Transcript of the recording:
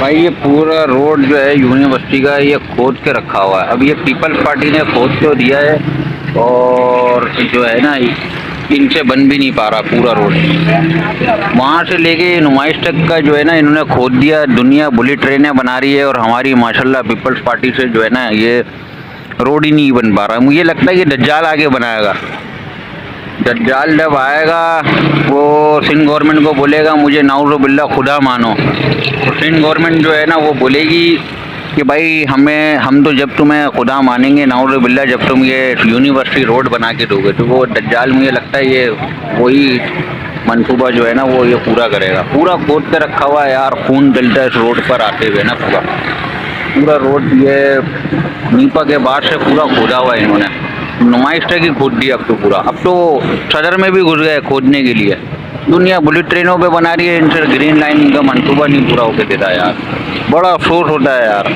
भाई ये पूरा रोड जो है यूनिवर्सिटी का ये खोद के रखा हुआ है। अब ये पीपल्स पार्टी ने खोद तो दिया है और जो है ना इनसे बन भी नहीं पा रहा पूरा रोड। वहाँ से लेके नुमाइश तक का जो है ना इन्होंने खोद दिया। दुनिया बुलेट ट्रेनें बना रही है और हमारी माशाल्लाह पीपल्स पार्टी से जो है ना ये रोड ही नहीं बन पा रहा। मुझे लगता है कि दज्जाल आगे बनाएगा। दज्जाल जब आएगा वो सिंध गवर्नमेंट को बोलेगा मुझे नाउज़ुबिल्ला खुदा मानो, तो सिंध गवर्नमेंट जो है ना वो बोलेगी कि भाई हम तो जब तुम्हें खुदा मानेंगे नाउज़ुबिल्ला जब तुम ये यूनिवर्सिटी रोड बना के दोगे। तो वो दज्जाल मुझे लगता है ये वही मंसूबा जो है ना वो ये पूरा करेगा। पूरा खोद के रखा हुआ है यार, खून डलता है इस रोड पर आते हुए ना। पूरा पूरा रोड ये नीपा के बाद से पूरा खोदा हुआ है इन्होंने। नुमाइश तक ही खोद दिया अब तो पूरा। अब तो सदर में भी घुस गए खोदने के लिए। दुनिया बुलेट ट्रेनों पे बना रही है, इनसे ग्रीन लाइन का मंसूबा नहीं पूरा होके देता यार। बड़ा अफसोस होता है यार।